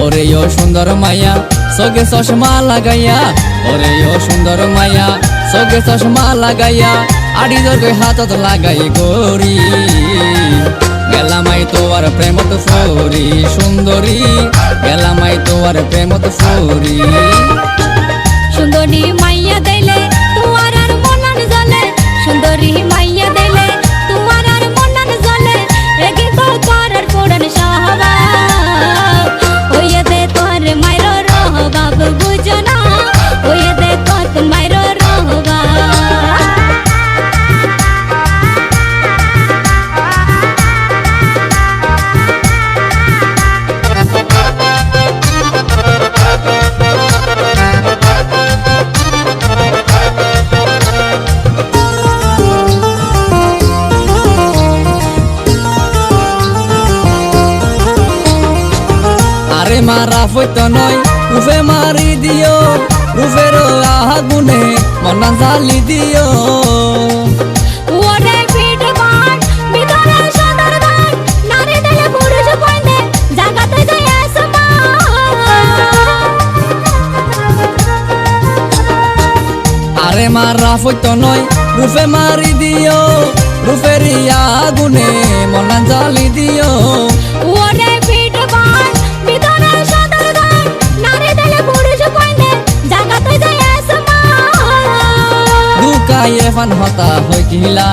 ওরে ও সুন্দর মাইয়া চোখে চশমা লাগাইয়া, ওরে ও সুন্দর মাইয়া চোখে চশমা লাগাইয়া, আড়ি জোর হাতত লাগাই গরি। গেলামাই তোয়ার প্রেমত ফরি সুন্দরী, গেলামাই তোয়ার প্রেমত ফরি। সুন্দরী মাইয়া দিলে তোমার আর মনান জ্বলে, সুন্দরী মাইয়া দিলে তোমার আর মনান জ্বলে, একে তো করার পুরান স্বভাব। ওয়ে দে তোর মায়ের রহবাব বুঝো না, ওয়ে দে তোর মায়ের রহবাব। মারা ফইতো নয় রূপে মারি দিও, রূপের আগুনে মনা জ্বালি দিও। ওরে ফিট বাট ভিতরে সদর গান, নারী দিলে পুরুষ পয়নে জাগাতে যায় আসমান। আরে মারা ফইতো নয় রূপে মারি দিও, রূপের আগুনে মনা জ্বালি দিও। ওরে ফিট বাট ভিতরে সদর গান, নারী দিলে পুরুষ পয়নে জাগাতে যায় আসমান। দুকায়ে ফান হতা হইলা